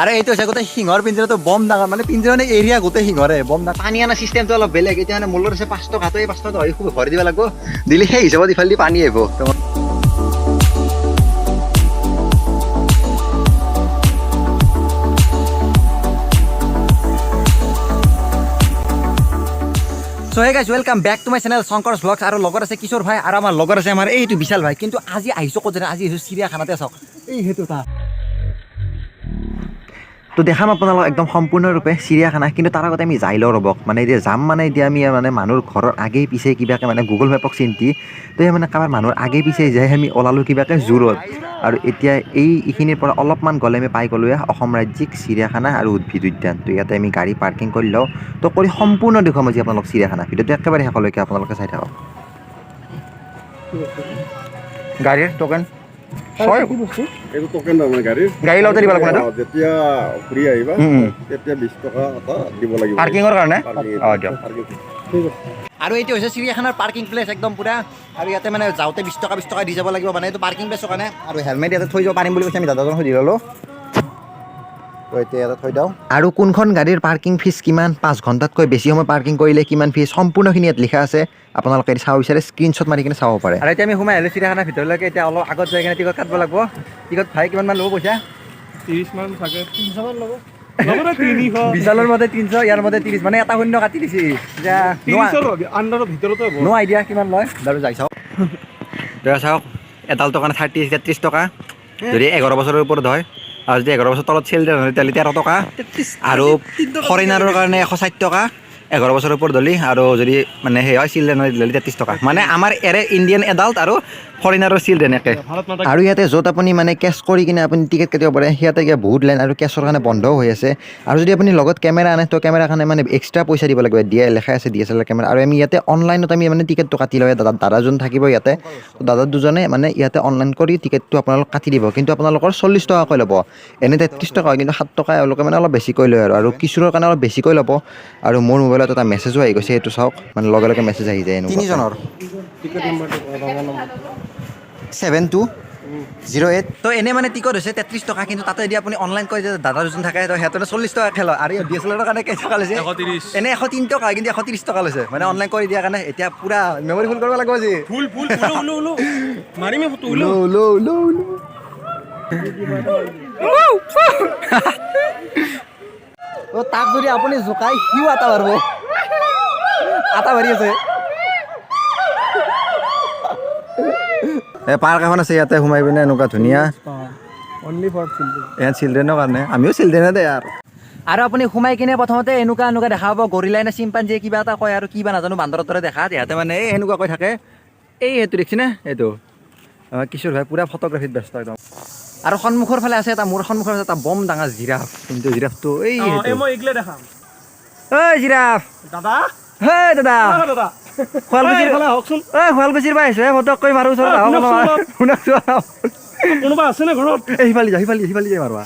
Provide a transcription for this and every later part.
আৰু এইটো হৈছে গোটেই সিংহৰ পিঞ্জৰাটো বম ডাঙৰ মানে পিঞ্জৰা মানে এৰিয়া গোটেই সিংহৰে বম ডাঙৰ পানী আনা চিষ্টেমটো অলপ বেলেগ এতিয়া মানে মূল্য আছে 5 টকা এই 5 টকা খুব ভৰি দিব লাগিব দিলে সেই হিচাপত ইফালে দি পানী আহিব So hey guys, welcome back to my channel Shankar Vlogs আৰু লগত আছে কিশোৰ ভাই আৰু আমাৰ লগত আছে আমাৰ এইটো বিশাল ভাই কিন্তু আজি আহিছো ক'ত জানে আজি আহিছো চিৰিয়াখানাতে চাওক এই হেতু তা তো দেখাম আপোনালোক একদম সম্পূৰ্ণৰূপে চিৰিয়াখানা কিন্তু তাৰ আগতে আমি যাই লওঁ ৰ'বক মানে এতিয়া যাম মানে এতিয়া আমি মানে মানুহৰ ঘৰৰ আগেই পিছে কিবাকে মানে গুগল মেপক চিন্তি তো মানে কাৰোবাৰ মানুহৰ আগে পিছে যাই আমি ওলালোঁ কিবাকে জোৰত আৰু এতিয়া এইখিনিৰ পৰা অলপমান গ'লে আমি পাই গ'লোৱে অসম ৰাজ্যিক চিৰিয়াখানা আৰু উদ্ভিদ উদ্যান তো ইয়াতে আমি গাড়ী পাৰ্কিং কৰি লওঁ তো কৰি সম্পূৰ্ণ দেখুৱাম আজি আপোনালোক চিৰিয়াখানা ভিডিঅ'টো একেবাৰে শেষলৈকে আপোনালোকে চাই থাকক গাড়ীৰ টোকেন এইটো টোকেন নহয় মানে গাড়ী লওঁতে দিব লাগিব না যেতিয়া ঘূৰি আহিবা তেতিয়া 20 টকা এটা দিব লাগিব পাৰ্কিঙৰ কাৰণে অঁ দিয়ক ঠিক আছে আৰু এইটো হৈছে চিৰিয়াখানাৰ পাৰ্কিং প্লেচ একদম পুৰা আৰু ইয়াতে মানে যাওঁতে 20 টকা দি যাব লাগিব মানে এইটো পাৰ্কিং প্লেচৰ কাৰণে আৰু হেলমেট ইয়াতে থৈ যাব পাৰিম বুলি কৈছে আমি দাদাজন সুধি ল'লোঁ তো এতিয়া ইয়াতে থৈ দিওঁ আৰু কোনখন গাড়ীৰ পাৰ্কিং ফিজ কিমান 5 ঘণ্টাতকৈ বেছি সময় পাৰ্কিং কৰিলে কিমান ফিজ সম্পূৰ্ণখিনি ইয়াত লিখা আছে আপোনালোকে চাব বিচাৰে স্ক্ৰীনশ্বট মাৰি কিনে চাব পাৰে আৰু এতিয়া আমি সোমাই আহিলোঁ চিৰিয়াখানাৰ ভিতৰলৈকে এতিয়া অলপ আগত যাই কিনে টিকট কাটিব লাগিব টিকট ভাই কিমানমান ল'ব পইচা 30 মান থাকে 300 মান ল'ব বিশালৰ মতে 300 ইয়াৰ মতে 30 মানে এটা শূন্য কাটি দিছে এতিয়া 300 আণ্ডাৰৰ ভিতৰতে হ'ব নো আইডিয়া কিমান লয় বাৰু যাই চাওক দাদা চাওক এডালটোৰ কাৰণে 33 টকা যদি 11 বছৰৰ ওপৰত হয় আৰু যদি 11 বছৰ তলত চিল্ড্ৰেন হয় তেতিয়াহ'লে 13 টকা আৰু ফৰেইনাৰৰ কাৰণে 160 টকা 11 বছৰৰ ওপৰত ধলি আৰু যদি মানে সেই হয় চিল্ড্ৰেন হয় তেতিয়াহ'লে 33 টকা মানে আমাৰ ইণ্ডিয়ান এডাল্ট আৰু ফৰেইনাৰৰ চিল্ড্ৰেন একে আৰু ইয়াতে য'ত আপুনি মানে কেছ কৰি কিনে আপুনি টিকেট কাটিব পাৰে সিয়াতে বহুত লাইন আৰু কেছৰ কাৰণে বন্ধও হৈ আছে আৰু যদি আপুনি লগত কেমেৰা আনে তো কেমেৰাৰ কাৰণে মানে এক্সট্ৰা পইচা দিব লাগিব দিয়া লেখা আছে DSLR কেমেৰা আৰু আমি ইয়াতে অনলাইনত আমি মানে টিকেটটো কাটি লওঁ দাদাজন থাকিব ইয়াতে দাদা দুজনে মানে ইয়াতে অনলাইন কৰি টিকেটটো আপোনালোক কাটি দিব কিন্তু আপোনালোকৰ 40 টকাকৈ ল'ব এনে 33 টকা কিন্তু 7 টকা এওঁলোকে মানে অলপ বেছিকৈ লয় আৰু কিশোৰৰ কাৰণে অলপ বেছিকৈ ল'ব আৰু মোৰ মোবাইলত এটা মেছেজো আহি গৈছে এইটো চাওক মানে লগে লগে মেছেজ আহি যায় তিনিজনৰ টিকেট নম্বৰটো 7208 তো এনে মানে টিকট হৈছে 33 টকা কিন্তু তাতে যদি আপুনি অনলাইন কৰি দাদা দুজন থাকে তো সিহঁতে 40 টকা খেল আৰু DSLR কাৰণে কেই টকা লৈছে 130 এনে 103 টকা কিন্তু 130 টকা লৈছে মানে অনলাইন কৰি দিয়াৰ কাৰণে এতিয়া পুৰা মেমৰি ফুল কৰিব লাগিব আজি ফুল মাৰিমে ফটো ও তাক যদি আপুনি জোকাই সিও আটা মাৰিব আটা মাৰি আছে পাৰ্ক এখন আছে ইয়াতে সোমাই পিনে এনেকুৱা ধুনীয়া অনলি ফৰ চিলড্ৰেন ইয়াত চিলড্ৰেনৰ কাৰণে আমিও চিলড্ৰেনে দে আৰু আপুনি সোমাই কিনে প্ৰথমতে এনেকুৱা দেখা পাব গৰিলাই নে চিম্পাঞ্জীয়ে কিবা এটা কয় আৰু কিবা নাজানো বান্দৰৰ দৰে দেখা ইয়াতে মানে এই এনেকুৱা কৈ থাকে এই সেইটো দেখিছে নে এইটো কিশোৰ ভাই পুৰা ফটোগ্ৰাফীত ব্যস্ত একদম আৰু সন্মুখৰ ফালে আছে এটা মোৰ সন্মুখৰ ফালে এটা বম ডাঙৰ জিৰাফ কিন্তু জিৰাফটো এই মই এইগলে দেখাম ঐ জিৰাফ দাদা হে দাদা দাদা শুৱালকুছিৰ ফালে হকচোন শুৱালকুছিৰ পৰা আহিছোঁ ফটো কৈ মাৰো কোনোবা আছে নে ঘৰত সিফালি যায় মাৰোৱা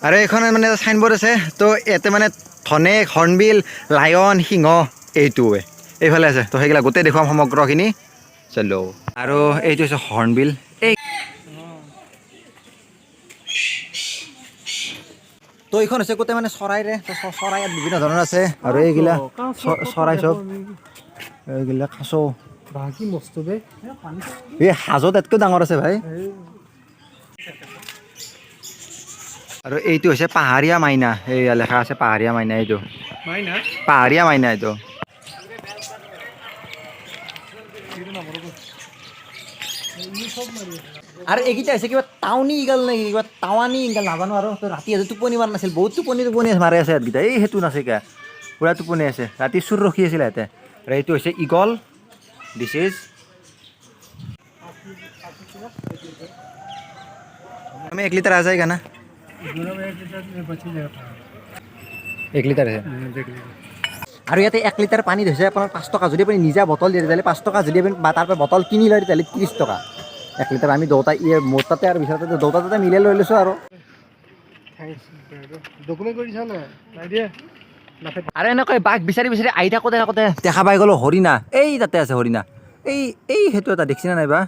আৰু এইখন মানে চাইনবোৰ্ড আছে তো ইয়াতে মানে ধনেশ হৰ্ণবিল লায়ন সিংহ এইটোৱে এইফালে আছে তো সেইগিলা গোটেই দেখুৱাম সমগ্ৰখিনি চলো আৰু এইটো হৈছে হৰ্ণবিল এই তো এইখন হৈছে গোটেই মানে চৰাইৰে চৰাই ইয়াত বিভিন্ন ধৰণৰ আছে আৰু এইগিলা চৰাই চব এইগিলা খাচো বাকি মস্ত বে এই হাজত এতকৈ ডাঙৰ আছে ভাই আৰু এইটো হৈছে পাহাৰীয়া মাইনা এই লেখা আছে পাহাৰীয়া মাইনা এইটো পাহাৰীয়া মাইনা এইটো আৰু এইকেইটা হৈছে কিবা টাউনি ইগাল নেকি কিবা টাৱানি ইগাল নাজানো আৰু ৰাতি আজি টোপনি মাৰা নাছিল বহুত টোপনি মাৰে আছে ইয়াতকেইটা এই সেইটো নাচিকা পুৰা টোপনি আছে ৰাতি চুৰ ৰখি আছিলে ইয়াতে আৰু এইটো হৈছে ইগল দিছ ইজ আমি 1 লিটাৰ आ जाएगा ना 1 লিটাৰ আছে আৰু ইয়াতে 1 লিটাৰ পানী হৈছে আপোনাৰ 5 টকা যদি আপুনি নিজা বটল দিয়ে তেতিয়াহ'লে 5 টকা যদি আপুনি তাৰ পৰা বটল কিনি লয় তেতিয়াহ'লে 30 টকা 1 লিটাৰ আমি দুটা মোৰ তাতে আৰু বিচাৰতে দুটা তাতে মিলাই লৈ লৈছোঁ আৰু ডকুমেণ্ট কৰি দিছা নাই দিয়ে আৰু এনেকৈ বাঘ বিচাৰি আহি থাকোঁতে দেখা পাই গ'লো হৰিণা এই তাতে আছে হৰিণা এই সেইটো এটা দেখিছেনে নাইবা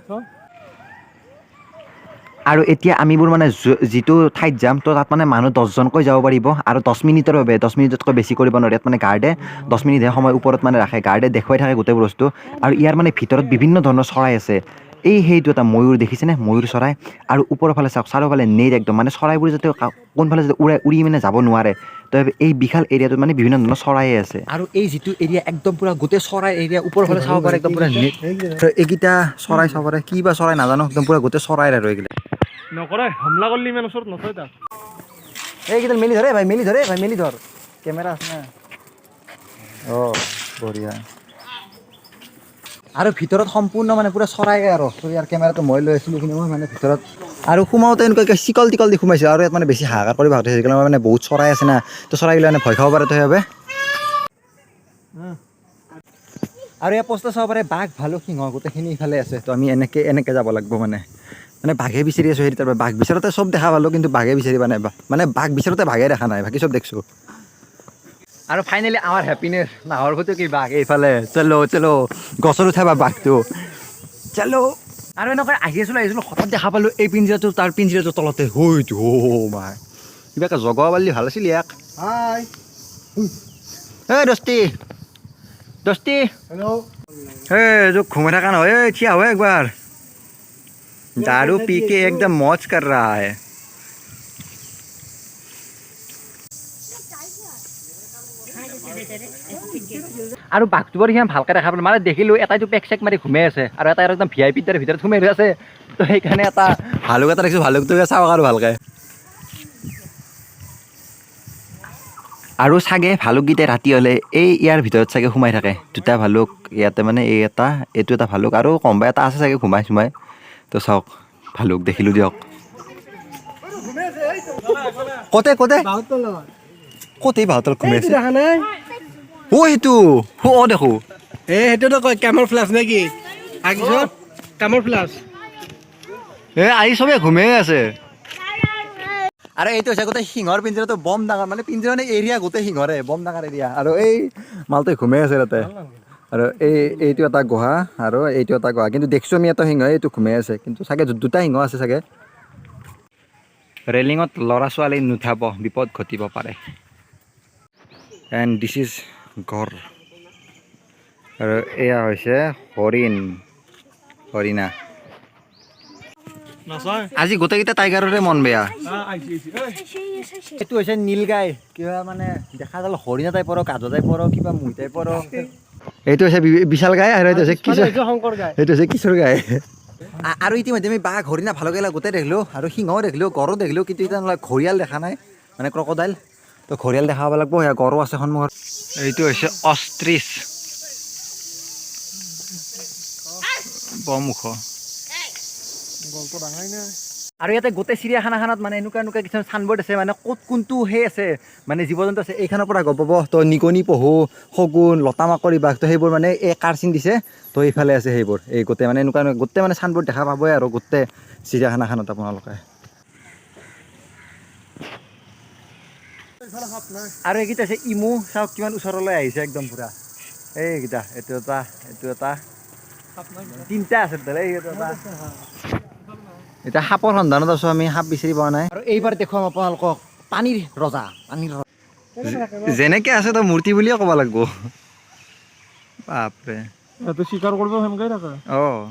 আৰু এতিয়া আমিবোৰ মানে যিটো ঠাইত যাম তো তাত মানে মানুহ 10জনকৈ যাব পাৰিব আৰু 10 মিনিটৰ বাবে 10 মিনিটতকৈ বেছি কৰিব নোৱাৰে ইয়াত মানে গাৰ্ডে 10 মিনিটহে সময় ওপৰত মানে ৰাখে গাৰ্ডে দেখুৱাই থাকে গোটেই বস্তু আৰু ইয়াৰ মানে ভিতৰত বিভিন্ন ধৰণৰ চৰাই আছে সেইটো এটা ময়ূৰ দেখিছেনে ময়ূৰ চৰাই আৰু ওপৰৰ ফালে চাওক চাৰিওফালে নেট একদম মানে চৰাইবোৰ যাতে কোনফালে যাতে উৰি মানে যাব নোৱাৰে তো এই বিশাল এৰিয়াটোত মানে বিভিন্ন ধৰণৰ চৰাইয়ে আছে আৰু এই যিটো এৰিয়া একদম পুৰা গোটেই চৰাই এৰিয়া ওপৰৰ ফালে চাব পাৰে একদম পুৰা নেট এইকেইটা চৰাই চাব পাৰে কি বা চৰাই নাজানো একদম পুৰা গোটেই চৰাই আৰু এইকেইটা নকৰে হামলা কৰিলে ইমান ওচৰত নথয় তাক এইকেইডাল মেলি ধৰে ভাই মেলি ধৰ কেমেৰা আছে না অঁ বঢ়িয়া আৰু ভিতৰত সম্পূৰ্ণ মানে পুৰা চৰাই আৰু ইয়াৰ কেমেৰাটো মই লৈ আছিলোঁ কিন্তু মই মানে ভিতৰত আৰু সোমাওঁতে এনেকুৱাকৈ চিকল টিকল দি সোমাইছোঁ আৰু ইয়াত মানে বেছি হাহাকাৰ কৰি ভাগতে সেইকাৰণে মানে বহুত চৰাই আছে না তো চৰাইগিলা মানে ভয় খাব পাৰে তো সেইবাবে আৰু ইয়াৰ পোষ্টাৰ চাব পাৰে বাঘ ভালুক সিংহ গোটেইখিনি ইফালে আছে তো আমি এনেকৈ যাব লাগিব মানে বাঘে বিচাৰি আছোঁ হেৰি তাৰপৰা বাঘ বিচাৰোঁতে চব দেখা পালোঁ কিন্তু বাঘে বিচাৰি পোৱা নাই মানে বাঘ বিচাৰোঁতে বাঘে দেখা নাই বাকী চব দেখিছোঁ আৰু ফাইনেলি আমাৰ হেপিনেছ নাহৰ ফুটো কি বাঘ এইফালে চলো গছত উঠাবা বাঘটো চলো আৰু এনেকৈ আহি আছিলোঁ হঠাৎ দেখা পালোঁ এই পিঞ্জিৰাটো তাৰ পিঞ্জিৰাটোৰ তলতে হয়তো মাই কিবা এটা জগাব পাৰিলে ভাল আছিল ইয়াক হাই এই দস্তি হেল্ল' এই जो घूम रखा ना ओए क्या हुआ एक बार दारू पी के एकदम मौज कर रहा है আৰু বাঘটোবোৰ সিমান ভালকৈ দেখা পালোঁ মানে দেখিলোঁ এটাইতো পেক চেক মাৰি ঘুমাই আছে আৰু এটা একদম VIP তাৰ ভিতৰত সোমাই ৰৈ আছে তো সেইকাৰণে এটা ভালুক এটা দেখিছোঁ ভালুকটোকে চাওক আৰু ভালকৈ আৰু চাগে ভালুককেইটাই ৰাতি হ'লে এই ইয়াৰ ভিতৰত চাগে সোমাই থাকে দুটা ভালুক ইয়াতে মানে এইটো এটা ভালুক আৰু কোনোবা এটা আছে চাগে সোমাই তো চাওক ভালুক দেখিলোঁ দিয়ক কতে বাহঁতৰ ঘুমাই আছে দেখা নাই অ' সেইটো দেখো সেইটোতো কয় কামৰ ফ্লাছ নে কি আগিছত কামৰ ফ্লাছ আহি চবে ঘুমাই আছে আৰু এইটো হৈছে গোটেই সিংহৰ পিঞ্জিৰাটো বম ডাঙৰ মানে পিঞ্জিৰা মানে এৰিয়া গোটেই সিংহৰে বম ডাঙৰ এৰিয়া আৰু এই মালটো ঘুমাই আছে তাতে আৰু এইটো এটা গুহা আৰু এইটো এটা গুহা কিন্তু দেখিছোঁ আমি এটা সিংহ এইটো ঘুমাই আছে কিন্তু চাগে দুটা সিংহ আছে চাগে ৰেলিঙত ল'ৰা ছোৱালী নুঠাব বিপদ ঘটিব পাৰে এণ্ড দিছ ইজ ঘৰ আৰু এয়া হৈছে হৰিণা আজি গোটেইকেইটা টাইগাৰৰে মন বেয়া এইটো হৈছে নীলগাই কিবা মানে দেখা গ'ল হৰিণা টাইপৰ গাধ টাইপৰ কিবা মুই টাইপৰ এইটো হৈছে বিশাল গাই আৰু এইটো হৈছে কিশোৰ গাই আৰু ইতিমধ্যে আমি বাঘ হৰিণা ভালকৈ গোটেই দেখিলোঁ আৰু সিংহও দেখিলোঁ গড়ো দেখিলোঁ কিন্তু এতিয়া ঘৰিয়াল দেখা নাই মানে ক্ৰক'ডাইল তো ঘৰিয়াল দেখা পাব লাগিব সেয়া গড়ো আছে সন্মুখত এইটো হৈছে অষ্ট্ৰিচ বমুখ আৰু ইয়াতে গোটেই চিৰিয়াখানাখনত মানে এনেকুৱা কিছুমান চানবৰ্ড আছে মানে ক'ত কোনটো আছে মানে জীৱ জন্তু আছে এইখনৰ পৰা গম পাব তো নিগনি পহু শগুন লতা মাকৰি বাঘ তো সেইবোৰ মানে এই কাৰ চিন দিছে তো এইফালে আছে সেইবোৰ এই গোটেই মানে এনেকুৱা গোটেই মানে চানবৰ্ড দেখা পাবই আৰু গোটেই চিৰিয়াখানাখনত আপোনালোকে আৰু এইকেইটা আছে ইমু চাওক কিমান ওচৰলৈ আহিছে একদম পুৰা এইকেইটা এইটো এটা তিনিটা আছে এতিয়া সাপৰ সন্ধানত আছোঁ আমি সাপ বিচাৰি পোৱা নাই আৰু এইবাৰ দেখুৱাম আপোনালোকক পানীৰ ৰজা যেনেকৈ আছে তো মূৰ্তি বুলিয়ে ক'ব লাগিব বাপৰে স্বীকাৰ কৰিব সেনেকৈ থাকে অঁ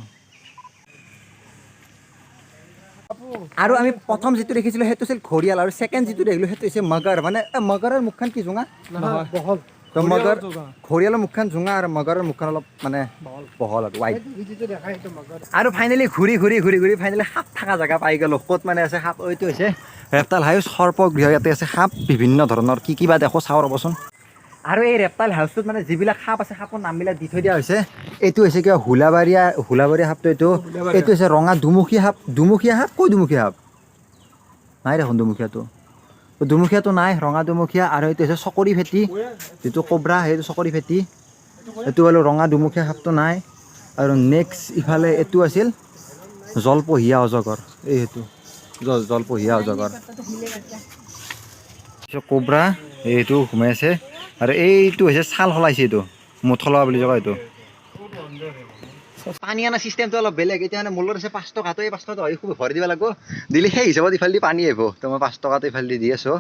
আৰু আমি প্ৰথম যিটো দেখিছিলোঁ সেইটো আছিল ঘৰিয়াল আৰু ছেকেণ্ড যিটো দেখিলোঁ সেইটো হৈছে মগৰ মানে মগৰৰ মুখখন কি জোঙা বহল তো মগৰ ঘৰিয়ালৰ মুখখন জোঙা আৰু মগৰৰ মুখখন অলপ মানে বহল আৰু ৱাইড আৰু ফাইনেলি ঘূৰি ফাইনেলি সাপ থকা জেগা পাই গ'লোঁ ক'ত মানে আছে সাপ এইটো হৈছে ৰেপ্টাইল হাউচ সৰ্পগৃহ ইয়াতে আছে সাপ বিভিন্ন ধৰণৰ কি বা দেখো চাওঁ ৰ'বচোন আৰু এই ৰেপ্টাইল হাউচটোত মানে যিবিলাক সাপ আছে সাপৰ নামবিলাক দি থৈ দিয়া হৈছে এইটো হৈছে কিবা হোলাবাৰীয়া সাপটো এইটো হৈছে ৰঙা দুমুখীয়া সাপ কৈ দুমুখীয়া সাপ নাই দেখোন দুমুখীয়াটো নাই ৰঙা দুমুখীয়া আৰু এইটো হৈছে চকৰি ফেটি যিটো কোব্ৰা সেইটো চকৰি ফেটি এইটো হ'লেও ৰঙা দুমুখীয়া সাপটো নাই আৰু নেক্সট ইফালে এইটো আছিল জলপহীয়া অজগৰ এইটো জলপহীয়া অজগৰ কোব্ৰা এইটো সোমাই আছে আৰু এইটো হৈছে ছাল সলাইছে এইটো মুঠলা বুলি কয় এইটো পানী অনা চিষ্টেমটো অলপ বেলেগ এতিয়া মানে মোৰ লগত আছে 5 টকা তো এই 5 টকা খুব ভৰি দিব লাগিব দিলে সেই হিচাপত ইফালে দি পানী আহিব তো মই 5 টকাটো ইফালে দি আছো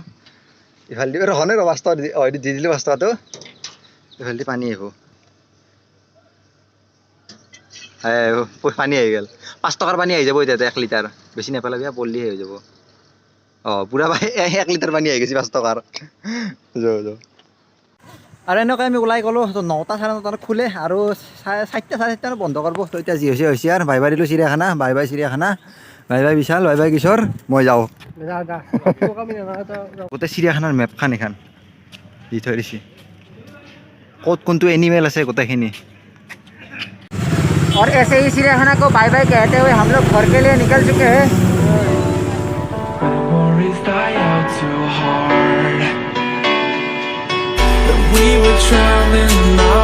ইফালে দি ৰহনে 5 টকা দি দিলোঁ 5 টকাটো ইফালে দি পানী আহিব পানী আহি গ'ল 5 টকাৰ পানী আহি যাব এতিয়া 1 লিটাৰ বেছি নেপেলাবি পল্লি হৈ যাব পুৰা 1 লিটাৰ পানী আহি গৈছে 5 টকাৰ আৰু এনেকৈ আমি ওলাই গ'লোঁ তো 9টা 9:30 খোলে আৰু 4টা 4:30 বন্ধ কৰিব তো এতিয়া যি হৈছে আৰু বাই বাই দিলোঁ চিৰিয়াখানা বাই বাই চিৰিয়াখানা বাই বাই বিশাল বাই বাই কিশোৰ মই যাওঁ গোটেই চিৰিয়াখানাৰ মেপখান এখন দি থৈ দিছে ক'ত কোনটো এনিমেল আছে গোটেইখিনি और ऐसे ही चिड़ियाखाना को बाय बाय कहते हुए हम लोग घर के लिए निकल चुके हैं Memories die out too hard. We were drowning in our